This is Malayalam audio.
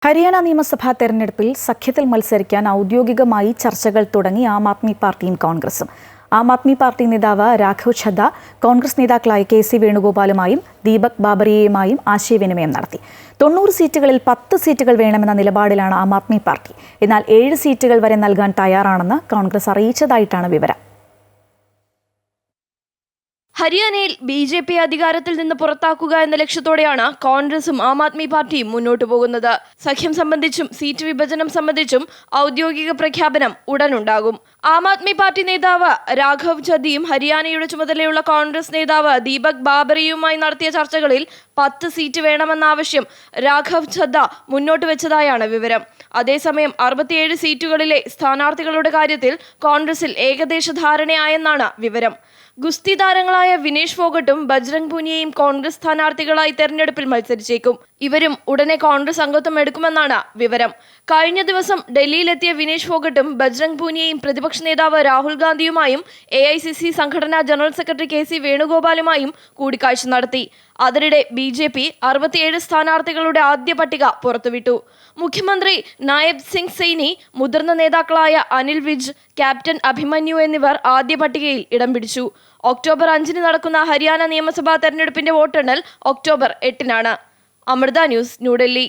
ഹരിയാന നിയമസഭാ തെരഞ്ഞെടുപ്പിൽ സഖ്യത്തിൽ മത്സരിക്കാൻ ഔദ്യോഗികമായി ചർച്ചകൾ തുടങ്ങി ആം ആദ്മി പാർട്ടിയും കോൺഗ്രസും. ആം ആദ്മി പാർട്ടി നേതാവ് രാഘവ് ഛദ്ദ കോൺഗ്രസ് നേതാക്കളായ കെ.സി. വേണുഗോപാലുമായും ദീപക് ബാബറിയയുമായും ആശയവിനിമയം നടത്തി. 90 സീറ്റുകളിൽ 10 സീറ്റുകൾ വേണമെന്ന നിലപാടിലാണ് ആം ആദ്മി പാർട്ടി. എന്നാൽ 7 സീറ്റുകൾ വരെ നൽകാൻ തയ്യാറാണെന്ന് കോൺഗ്രസ് അറിയിച്ചതായിട്ടാണ് വിവരം. ഹരിയാനയിൽ ബി.ജെ.പി അധികാരത്തിൽ നിന്ന് പുറത്താക്കുക എന്ന ലക്ഷ്യത്തോടെയാണ് കോൺഗ്രസും ആം ആദ്മി പാർട്ടിയും മുന്നോട്ടു പോകുന്നത്. സഖ്യം സംബന്ധിച്ചും സീറ്റ് വിഭജനം സംബന്ധിച്ചും ഔദ്യോഗിക പ്രഖ്യാപനം ഉടനുണ്ടാകും. ആം ആദ്മി പാർട്ടി നേതാവ് രാഘവ് ഛദ്ദയും ഹരിയാനയുടെ ചുമതലയുള്ള കോൺഗ്രസ് നേതാവ് ദീപക് ബാബറിയുമായി നടത്തിയ ചർച്ചകളിൽ 10 സീറ്റ് വേണമെന്ന ആവശ്യം രാഘവ് ഛദ്ദ മുന്നോട്ട് വെച്ചതായാണ് വിവരം. അതേസമയം 67 സീറ്റുകളിലെ സ്ഥാനാർത്ഥികളുടെ കാര്യത്തിൽ കോൺഗ്രസിൽ ഏകദേശ ധാരണയായെന്നാണ് വിവരം. ഗുസ്തി താരങ്ങളായ വിനേഷ് ഫോഗട്ടും ബജ്രംഗ് പൂനിയയും കോൺഗ്രസ് സ്ഥാനാർത്ഥികളായി തെരഞ്ഞെടുപ്പിൽ മത്സരിച്ചേക്കും. ഇവരും ഉടനെ കോൺഗ്രസ് അംഗത്വം എടുക്കുമെന്നാണ് വിവരം. കഴിഞ്ഞ ദിവസം ഡൽഹിയിലെത്തിയ വിനേഷ് ഫോഗട്ടും ബജ്രംഗ് പൂനിയയും പ്രതിപക്ഷ നേതാവ് രാഹുൽ ഗാന്ധിയുമായും AICC സംഘടനാ ജനറൽ സെക്രട്ടറി കെ.സി. വേണുഗോപാലുമായും കൂടിക്കാഴ്ച നടത്തി. അതിനിടെ ബി.ജെ.പി 67 സ്ഥാനാർത്ഥികളുടെ ആദ്യ പട്ടിക പുറത്തുവിട്ടു. മുഖ്യമന്ത്രി നായബ് സിംഗ് സൈനി, മുതിർന്ന നേതാക്കളായ അനിൽ വിജ്, ക്യാപ്റ്റൻ അഭിമന്യു എന്നിവർ ആദ്യ പട്ടികയിൽ ഇടം പിടിച്ചു. ഒക്ടോബർ 5 നടക്കുന്ന ഹരിയാന നിയമസഭാ തെരഞ്ഞെടുപ്പിന്റെ വോട്ടെണ്ണൽ ഒക്ടോബർ 8 അമൃത ന്യൂസ്, ന്യൂഡൽഹി.